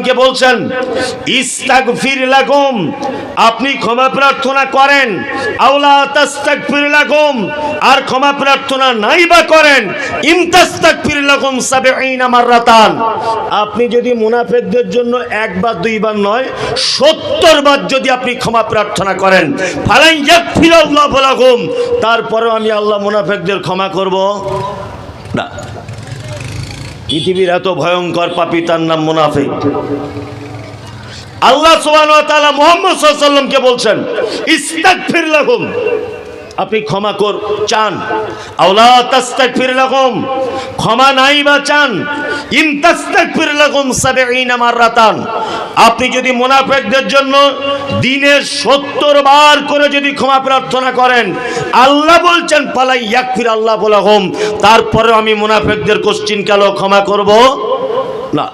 কে বলছেন ইস্তাগফির লাকুম, আপনি ক্ষমা প্রার্থনা করেন, আওলা তাস্তাগফির লাকুম, আর ক্ষমা প্রার্থনা নাই বা করেন, ইনতাস্তাগফির লাকুম ৭০ মাররাতান, আপনি যদি মুনাফিকদের জন্য একবার দুইবার নয় ৭০ বার যদি আপনি ক্ষমা প্রার্থনা করেন, ফালান ইয়াগফিরাল্লাহু লাকুম, তারপরেও আমি আল্লাহ মুনাফিকদের ক্ষমা করব না। পৃথিবীর এত ভয়ঙ্কর পাপী, তার নাম মুনাফিক। আল্লাহ সুবহানাহু ওয়া তাআলা মুহাম্মদ সাল্লাল্লাহু আলাইহি ওয়াসাল্লামকে বলছেন ইস্তাগফির লাহুম, আপনি ক্ষমা চান, আওলা তাস্তাগফির লাহুম, ক্ষমা নাই বা চান, ইন তাস্তাগফির লাহুম ৭০ মাররাতান, আপনি যদি মুনাফিকদের জন্য দিনে ৭০ বার করে যদি ক্ষমা প্রার্থনা করেন, আল্লাহ বলছেন ফালা ইয়াগফির আল্লাহু লাহুম, তারপরে আমি মুনাফিকদের কোশ্চিন কালো ক্ষমা করব না।